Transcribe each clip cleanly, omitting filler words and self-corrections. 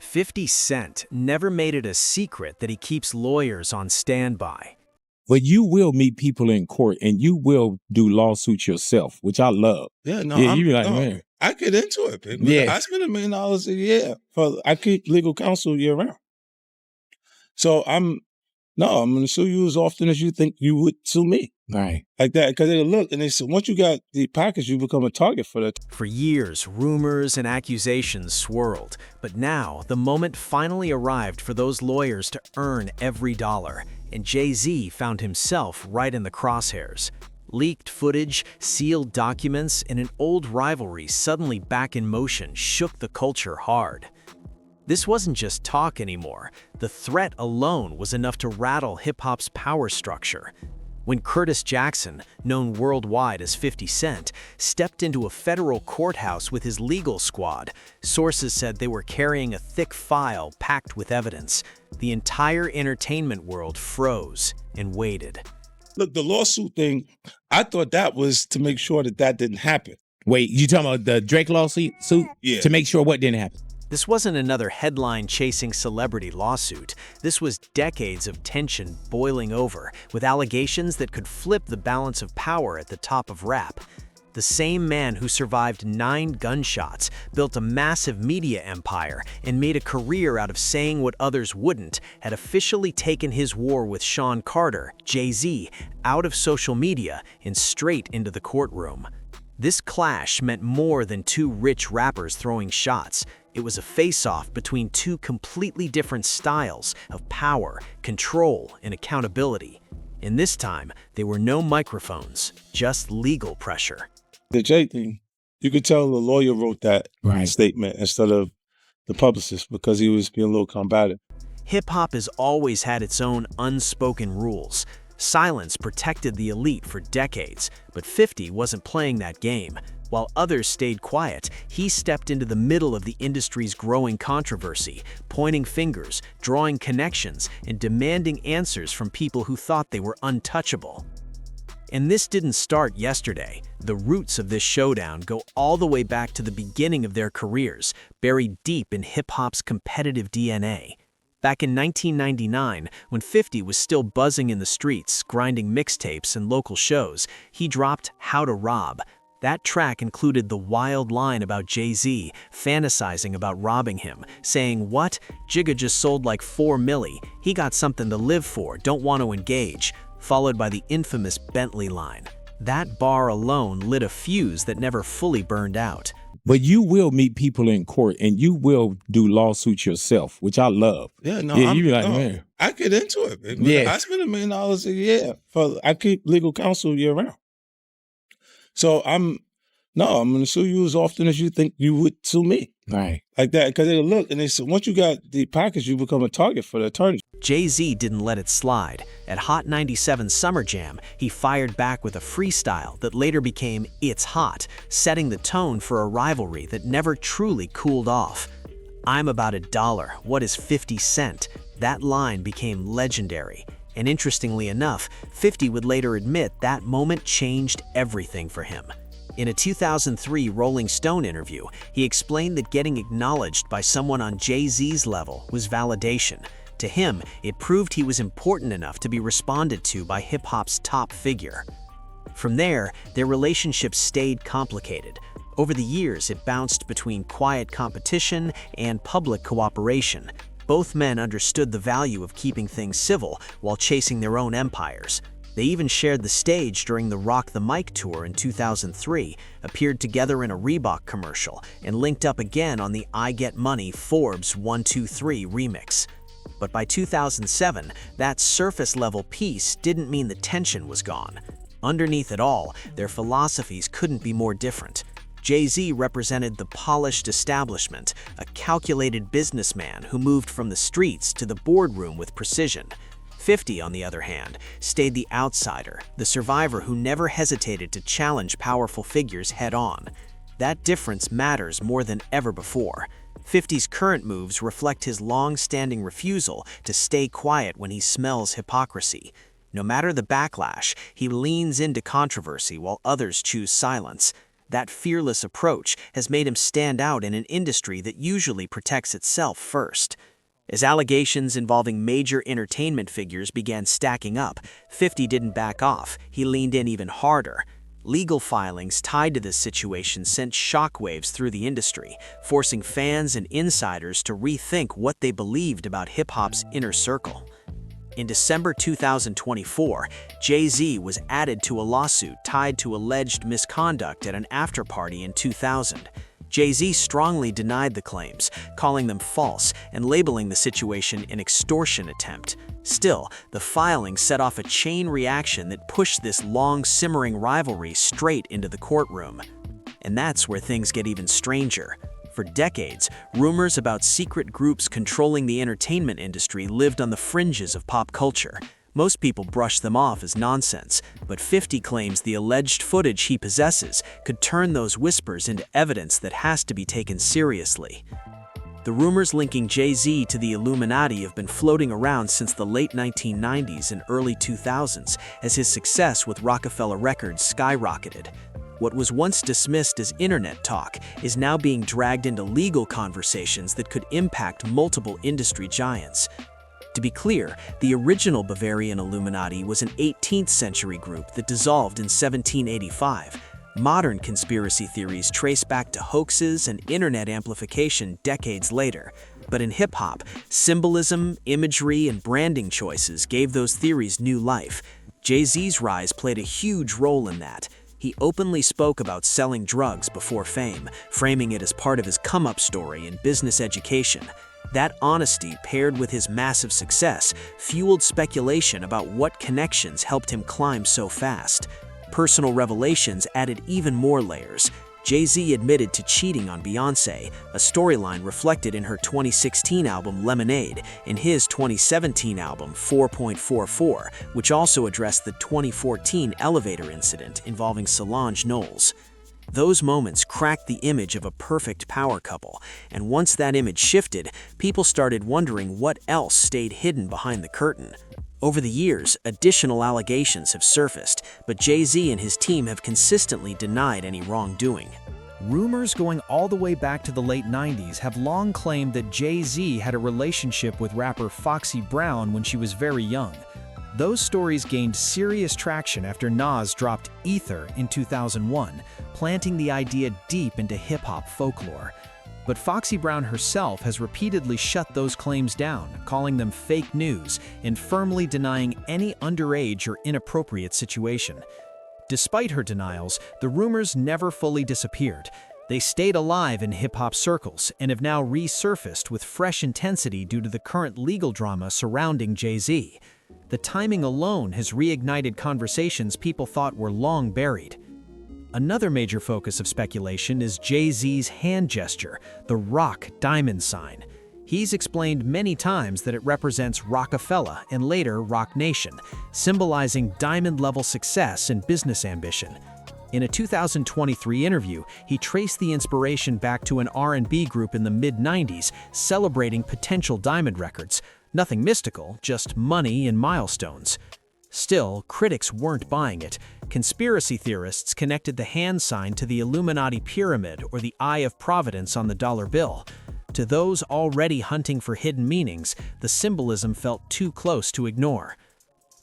50 Cent never made it a secret that he keeps lawyers on standby. But you will meet people in court and you will do lawsuits yourself, which I love. Yeah, no, Yeah, you be like, man. I get into it. Yeah. I spend $1 million a year I keep legal counsel year round. So I'm going to sue you as often as you think you would sue me. Right. Like that, because they look and they say, once you got the package, you become a target for that. For years, rumors and accusations swirled, but now the moment finally arrived for those lawyers to earn every dollar, and Jay-Z found himself right in the crosshairs. Leaked footage, sealed documents, and an old rivalry suddenly back in motion shook the culture hard. This wasn't just talk anymore. The threat alone was enough to rattle hip-hop's power structure. When Curtis Jackson, known worldwide as 50 Cent, stepped into a federal courthouse with his legal squad, sources said they were carrying a thick file packed with evidence. The entire entertainment world froze and waited. Look, the lawsuit thing, I thought that was to make sure that didn't happen. Wait, you talking about the Drake lawsuit? Yeah. To make sure what didn't happen? This wasn't another headline-chasing celebrity lawsuit. This was decades of tension boiling over, with allegations that could flip the balance of power at the top of rap. The same man who survived 9 gunshots, built a massive media empire, and made a career out of saying what others wouldn't, had officially taken his war with Sean Carter, Jay-Z, out of social media and straight into the courtroom. This clash meant more than 2 rich rappers throwing shots. It was a face-off between 2 completely different styles of power, control, and accountability. And this time, there were no microphones, just legal pressure. The Jay thing, you could tell the lawyer wrote that statement instead of the publicist because he was being a little combative. Hip-hop has always had its own unspoken rules. Silence protected the elite for decades, but 50 wasn't playing that game. While others stayed quiet, he stepped into the middle of the industry's growing controversy, pointing fingers, drawing connections, and demanding answers from people who thought they were untouchable. And this didn't start yesterday. The roots of this showdown go all the way back to the beginning of their careers, buried deep in hip-hop's competitive DNA. Back in 1999, when 50 was still buzzing in the streets, grinding mixtapes and local shows, he dropped How to Rob. That track included the wild line about Jay-Z fantasizing about robbing him, saying, "What? Jigga just sold like 4 milli. He got something to live for, don't want to engage," followed by the infamous Bentley line. That bar alone lit a fuse that never fully burned out. But you will meet people in court and you will do lawsuits yourself, which I love. Yeah, no, you be like, man. I get into it. Yeah. I spend $1 million a year I keep legal counsel year round. So I'm going to sue you as often as you think you would sue me. Right. Like that, because they look and they say, once you got the package, you become a target for the attorney. Jay-Z didn't let it slide. At Hot 97 Summer Jam, he fired back with a freestyle that later became It's Hot, setting the tone for a rivalry that never truly cooled off. "I'm about $1. What is 50 Cent?" That line became legendary. And interestingly enough, 50 would later admit that moment changed everything for him. In a 2003 Rolling Stone interview, he explained that getting acknowledged by someone on Jay-Z's level was validation. To him, it proved he was important enough to be responded to by hip-hop's top figure. From there, their relationship stayed complicated. Over the years, it bounced between quiet competition and public cooperation. Both men understood the value of keeping things civil while chasing their own empires. They even shared the stage during the Rock the Mic tour in 2003, appeared together in a Reebok commercial, and linked up again on the I Get Money Forbes 123 remix. But by 2007, that surface-level peace didn't mean the tension was gone. Underneath it all, their philosophies couldn't be more different. Jay-Z represented the polished establishment, a calculated businessman who moved from the streets to the boardroom with precision. 50, on the other hand, stayed the outsider, the survivor who never hesitated to challenge powerful figures head-on. That difference matters more than ever before. 50's current moves reflect his long-standing refusal to stay quiet when he smells hypocrisy. No matter the backlash, he leans into controversy while others choose silence. That fearless approach has made him stand out in an industry that usually protects itself first. As allegations involving major entertainment figures began stacking up, 50 didn't back off, he leaned in even harder. Legal filings tied to this situation sent shockwaves through the industry, forcing fans and insiders to rethink what they believed about hip-hop's inner circle. In December 2024, Jay-Z was added to a lawsuit tied to alleged misconduct at an after-party in 2000. Jay-Z strongly denied the claims, calling them false and labeling the situation an extortion attempt. Still, the filing set off a chain reaction that pushed this long-simmering rivalry straight into the courtroom. And that's where things get even stranger. For decades, rumors about secret groups controlling the entertainment industry lived on the fringes of pop culture. Most people brush them off as nonsense, but 50 claims the alleged footage he possesses could turn those whispers into evidence that has to be taken seriously. The rumors linking Jay-Z to the Illuminati have been floating around since the late 1990s and early 2000s as his success with Rockefeller Records skyrocketed. What was once dismissed as internet talk is now being dragged into legal conversations that could impact multiple industry giants. To be clear, the original Bavarian Illuminati was an 18th century group that dissolved in 1785. Modern conspiracy theories trace back to hoaxes and internet amplification decades later. But in hip-hop, symbolism, imagery, and branding choices gave those theories new life. Jay-Z's rise played a huge role in that. He openly spoke about selling drugs before fame, framing it as part of his come-up story in business education. That honesty, paired with his massive success, fueled speculation about what connections helped him climb so fast. Personal revelations added even more layers. Jay-Z admitted to cheating on Beyoncé, a storyline reflected in her 2016 album Lemonade, and his 2017 album 4.44, which also addressed the 2014 elevator incident involving Solange Knowles. Those moments cracked the image of a perfect power couple, and once that image shifted, people started wondering what else stayed hidden behind the curtain. Over the years, additional allegations have surfaced, but Jay-Z and his team have consistently denied any wrongdoing. Rumors going all the way back to the late 90s have long claimed that Jay-Z had a relationship with rapper Foxy Brown when she was very young. Those stories gained serious traction after Nas dropped Ether in 2001, planting the idea deep into hip-hop folklore. But Foxy Brown herself has repeatedly shut those claims down, calling them fake news and firmly denying any underage or inappropriate situation. Despite her denials, the rumors never fully disappeared. They stayed alive in hip-hop circles and have now resurfaced with fresh intensity due to the current legal drama surrounding Jay-Z. The timing alone has reignited conversations people thought were long buried. Another major focus of speculation is Jay-Z's hand gesture, the rock diamond sign. He's explained many times that it represents Rockefeller and later Rock Nation, symbolizing diamond-level success and business ambition. In a 2023 interview, he traced the inspiration back to an R&B group in the mid-90s celebrating potential diamond records. Nothing mystical, just money and milestones. Still, critics weren't buying it. Conspiracy theorists connected the hand sign to the Illuminati pyramid or the Eye of Providence on the dollar bill. To those already hunting for hidden meanings, the symbolism felt too close to ignore.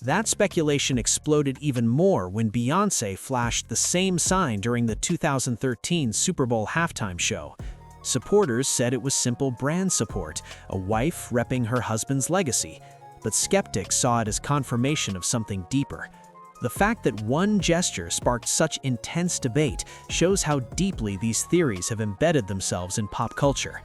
That speculation exploded even more when Beyoncé flashed the same sign during the 2013 Super Bowl halftime show. Supporters said it was simple brand support, a wife repping her husband's legacy. But skeptics saw it as confirmation of something deeper. The fact that one gesture sparked such intense debate shows how deeply these theories have embedded themselves in pop culture.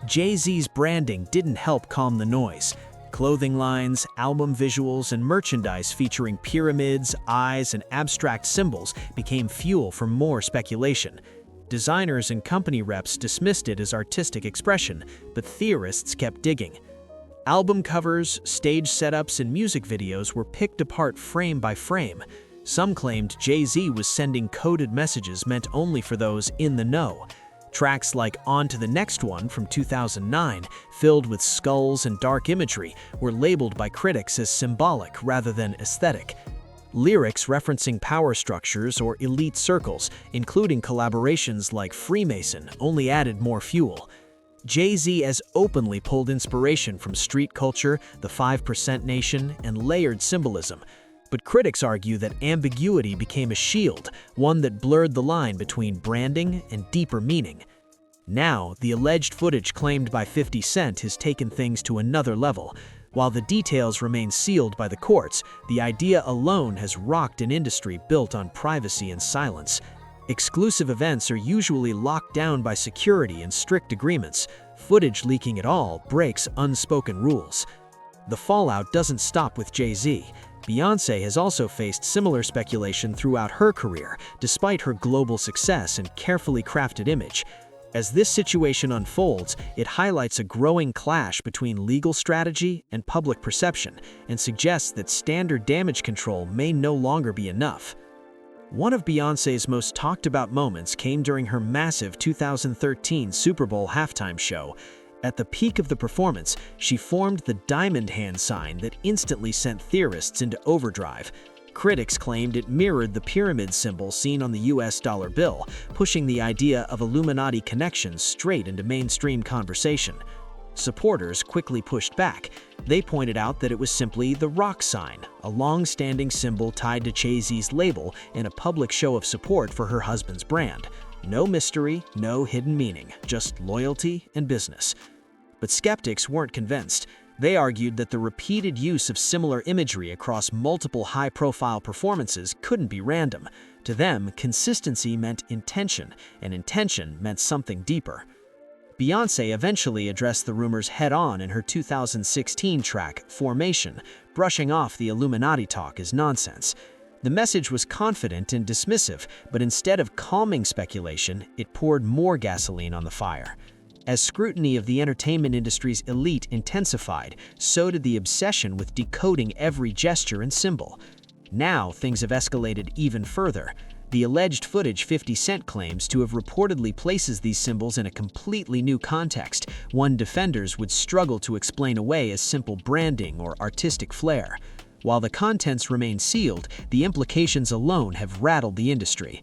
Jay-Z's branding didn't help calm the noise. Clothing lines, album visuals, and merchandise featuring pyramids, eyes, and abstract symbols became fuel for more speculation. Designers and company reps dismissed it as artistic expression, but theorists kept digging. Album covers, stage setups, and music videos were picked apart frame by frame. Some claimed Jay-Z was sending coded messages meant only for those in the know. Tracks like On to the Next One from 2009, filled with skulls and dark imagery, were labeled by critics as symbolic rather than aesthetic. Lyrics referencing power structures or elite circles, including collaborations like Freemason, only added more fuel. Jay-Z has openly pulled inspiration from street culture, the 5% Nation, and layered symbolism. But critics argue that ambiguity became a shield, one that blurred the line between branding and deeper meaning. Now, the alleged footage claimed by 50 Cent has taken things to another level. While the details remain sealed by the courts, the idea alone has rocked an industry built on privacy and silence. Exclusive events are usually locked down by security and strict agreements. Footage leaking at all breaks unspoken rules. The fallout doesn't stop with Jay-Z. Beyoncé has also faced similar speculation throughout her career, despite her global success and carefully crafted image. As this situation unfolds, it highlights a growing clash between legal strategy and public perception, and suggests that standard damage control may no longer be enough. One of Beyoncé's most talked about moments came during her massive 2013 Super Bowl halftime show. At the peak of the performance, she formed the diamond hand sign that instantly sent theorists into overdrive. Critics claimed it mirrored the pyramid symbol seen on the US dollar bill, pushing the idea of Illuminati connections straight into mainstream conversation. Supporters quickly pushed back. They pointed out that it was simply the rock sign, a long-standing symbol tied to Jay-Z's label and a public show of support for her husband's brand. No mystery, no hidden meaning, just loyalty and business. But skeptics weren't convinced. They argued that the repeated use of similar imagery across multiple high-profile performances couldn't be random. To them, consistency meant intention, and intention meant something deeper. Beyoncé eventually addressed the rumors head-on in her 2016 track, Formation, brushing off the Illuminati talk as nonsense. The message was confident and dismissive, but instead of calming speculation, it poured more gasoline on the fire. As scrutiny of the entertainment industry's elite intensified, so did the obsession with decoding every gesture and symbol. Now, things have escalated even further. The alleged footage 50 Cent claims to have reportedly places these symbols in a completely new context, one defenders would struggle to explain away as simple branding or artistic flair. While the contents remain sealed, the implications alone have rattled the industry.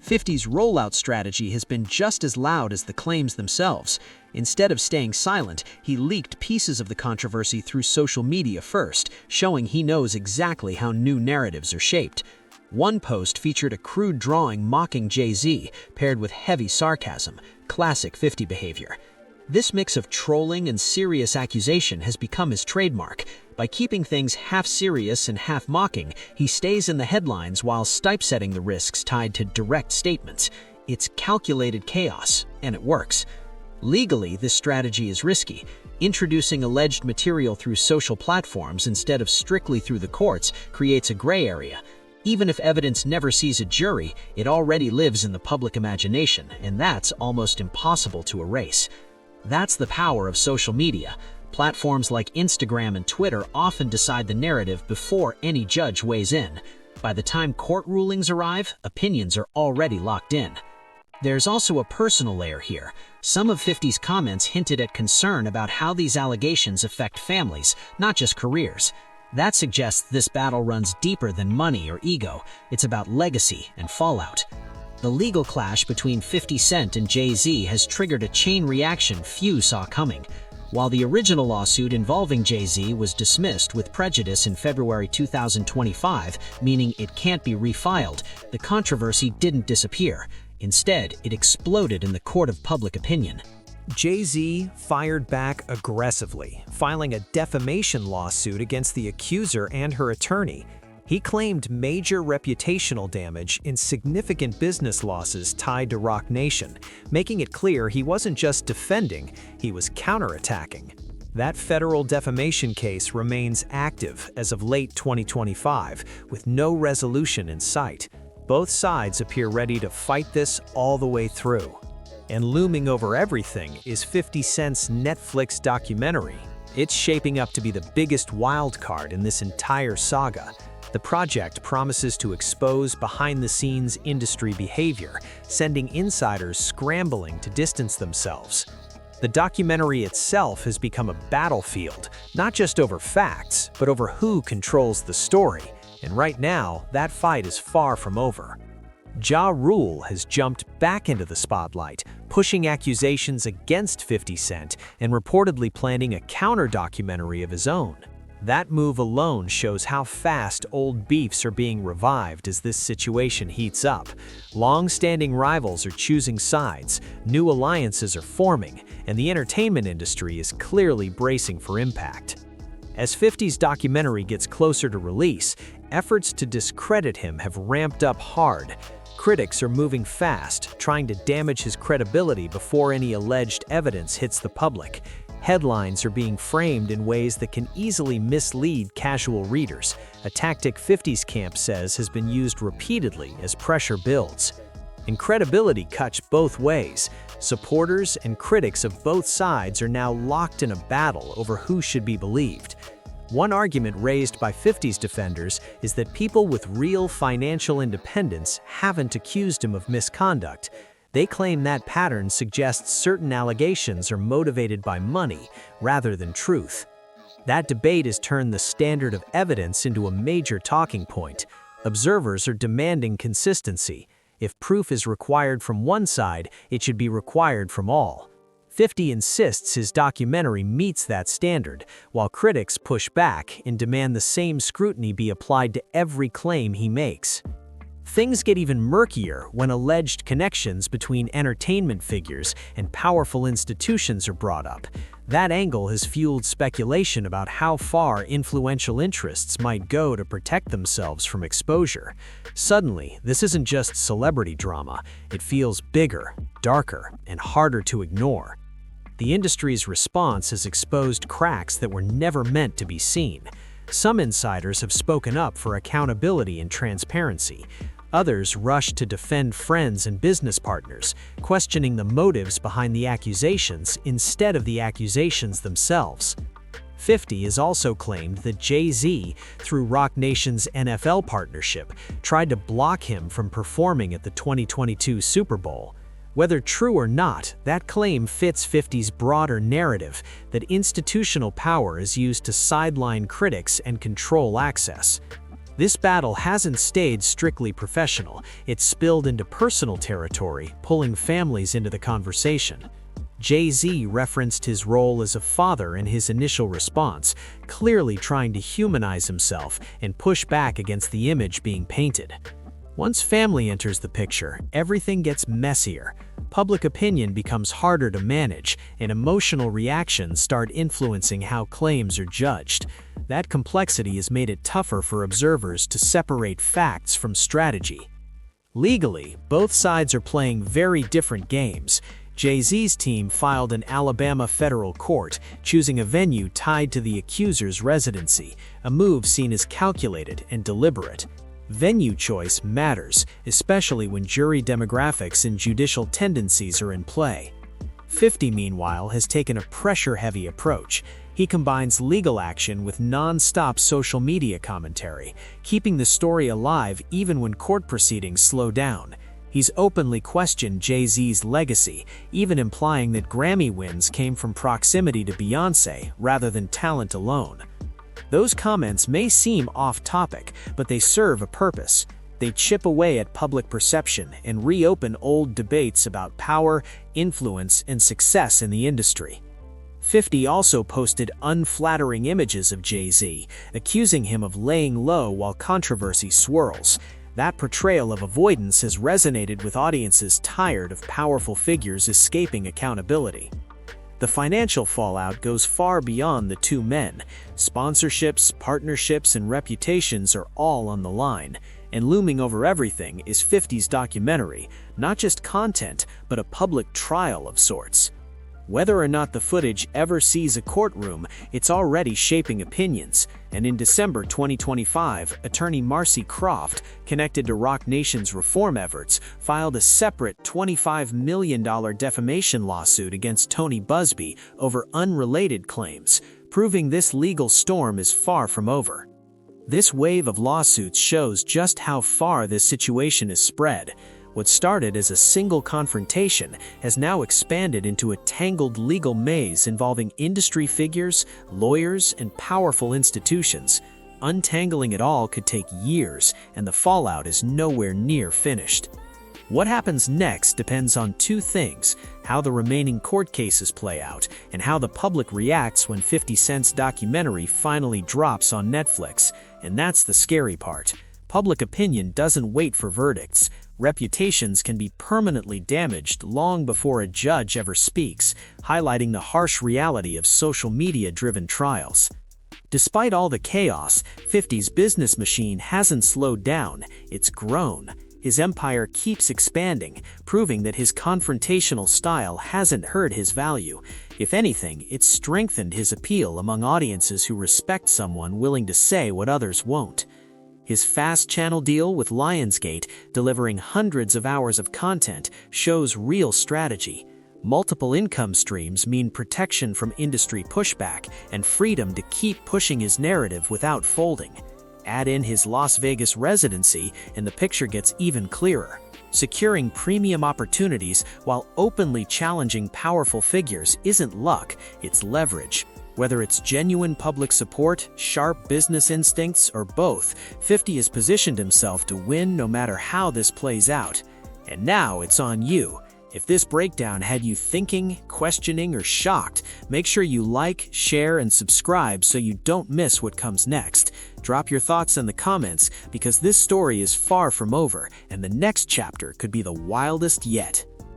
50's rollout strategy has been just as loud as the claims themselves. Instead of staying silent, he leaked pieces of the controversy through social media first, showing he knows exactly how new narratives are shaped. One post featured a crude drawing mocking Jay-Z, paired with heavy sarcasm, classic 50 behavior. This mix of trolling and serious accusation has become his trademark. By keeping things half serious and half mocking, he stays in the headlines while typesetting the risks tied to direct statements. It's calculated chaos, and it works. Legally, this strategy is risky. Introducing alleged material through social platforms instead of strictly through the courts creates a gray area. Even if evidence never sees a jury, it already lives in the public imagination, and that's almost impossible to erase. That's the power of social media. Platforms like Instagram and Twitter often decide the narrative before any judge weighs in. By the time court rulings arrive, opinions are already locked in. There's also a personal layer here. Some of 50's comments hinted at concern about how these allegations affect families, not just careers. That suggests this battle runs deeper than money or ego. It's about legacy and fallout. The legal clash between 50 Cent and Jay-Z has triggered a chain reaction few saw coming. While the original lawsuit involving Jay-Z was dismissed with prejudice in February 2025, meaning it can't be refiled, the controversy didn't disappear. Instead, it exploded in the court of public opinion. Jay-Z fired back aggressively, filing a defamation lawsuit against the accuser and her attorney. He claimed major reputational damage and significant business losses tied to Roc Nation, making it clear he wasn't just defending, he was counterattacking. That federal defamation case remains active as of late 2025, with no resolution in sight. Both sides appear ready to fight this all the way through. And looming over everything is 50 Cent's Netflix documentary. It's shaping up to be the biggest wild card in this entire saga. The project promises to expose behind-the-scenes industry behavior, sending insiders scrambling to distance themselves. The documentary itself has become a battlefield, not just over facts, but over who controls the story. and right now, that fight is far from over. Ja Rule has jumped back into the spotlight, pushing accusations against 50 Cent and reportedly planning a counter-documentary of his own. That move alone shows how fast old beefs are being revived as this situation heats up. Long-standing rivals are choosing sides, new alliances are forming, and the entertainment industry is clearly bracing for impact. As 50's documentary gets closer to release, efforts to discredit him have ramped up hard. Critics are moving fast, trying to damage his credibility before any alleged evidence hits the public. Headlines are being framed in ways that can easily mislead casual readers, a tactic 50's camp says has been used repeatedly as pressure builds. And credibility cuts both ways. Supporters and critics of both sides are now locked in a battle over who should be believed. One argument raised by 50's defenders is that people with real financial independence haven't accused him of misconduct. They claim that pattern suggests certain allegations are motivated by money rather than truth. That debate has turned the standard of evidence into a major talking point. Observers are demanding consistency. If proof is required from one side, it should be required from all. 50 insists his documentary meets that standard, while critics push back and demand the same scrutiny be applied to every claim he makes. Things get even murkier when alleged connections between entertainment figures and powerful institutions are brought up. That angle has fueled speculation about how far influential interests might go to protect themselves from exposure. Suddenly, this isn't just celebrity drama, it feels bigger, darker, and harder to ignore. The industry's response has exposed cracks that were never meant to be seen. Some insiders have spoken up for accountability and transparency. Others rush to defend friends and business partners, questioning the motives behind the accusations instead of the accusations themselves. 50 has also claimed that Jay-Z, through Roc Nation's NFL partnership, tried to block him from performing at the 2022 Super Bowl. Whether true or not, that claim fits 50's broader narrative that institutional power is used to sideline critics and control access. This battle hasn't stayed strictly professional, it's spilled into personal territory, pulling families into the conversation. Jay-Z referenced his role as a father in his initial response, clearly trying to humanize himself and push back against the image being painted. Once family enters the picture, everything gets messier. Public opinion becomes harder to manage, and emotional reactions start influencing how claims are judged. That complexity has made it tougher for observers to separate facts from strategy. Legally, both sides are playing very different games. Jay-Z's team filed in Alabama federal court, choosing a venue tied to the accuser's residency, a move seen as calculated and deliberate. Venue choice matters, especially when jury demographics and judicial tendencies are in play. 50, meanwhile, has taken a pressure-heavy approach. He combines legal action with non-stop social media commentary, keeping the story alive even when court proceedings slow down. He's openly questioned Jay-Z's legacy, even implying that Grammy wins came from proximity to Beyoncé rather than talent alone. Those comments may seem off-topic, but they serve a purpose. They chip away at public perception and reopen old debates about power, influence, and success in the industry. 50 also posted unflattering images of Jay-Z, accusing him of laying low while controversy swirls. That portrayal of avoidance has resonated with audiences tired of powerful figures escaping accountability. The financial fallout goes far beyond the two men. Sponsorships, partnerships, and reputations are all on the line. And looming over everything is 50's documentary, not just content, but a public trial of sorts. Whether or not the footage ever sees a courtroom, it's already shaping opinions. And in December 2025, attorney Marcy Croft, connected to Roc Nation's reform efforts, filed a separate $25 million defamation lawsuit against Tony Busby over unrelated claims, proving this legal storm is far from over. This wave of lawsuits shows just how far this situation is spread. What started as a single confrontation has now expanded into a tangled legal maze involving industry figures, lawyers, and powerful institutions. Untangling it all could take years, and the fallout is nowhere near finished. What happens next depends on two things: how the remaining court cases play out, and how the public reacts when 50 Cent's documentary finally drops on Netflix. And that's the scary part. Public opinion doesn't wait for verdicts. Reputations can be permanently damaged long before a judge ever speaks, highlighting the harsh reality of social media-driven trials. Despite all the chaos, 50's business machine hasn't slowed down, it's grown. His empire keeps expanding, proving that his confrontational style hasn't hurt his value. If anything, it's strengthened his appeal among audiences who respect someone willing to say what others won't. His fast channel deal with Lionsgate, delivering hundreds of hours of content, shows real strategy. Multiple income streams mean protection from industry pushback and freedom to keep pushing his narrative without folding. Add in his Las Vegas residency, and the picture gets even clearer. Securing premium opportunities while openly challenging powerful figures isn't luck, it's leverage. Whether it's genuine public support, sharp business instincts, or both, 50 has positioned himself to win no matter how this plays out. And now it's on you. If this breakdown had you thinking, questioning, or shocked, make sure you like, share, and subscribe so you don't miss what comes next. Drop your thoughts in the comments because this story is far from over, and the next chapter could be the wildest yet.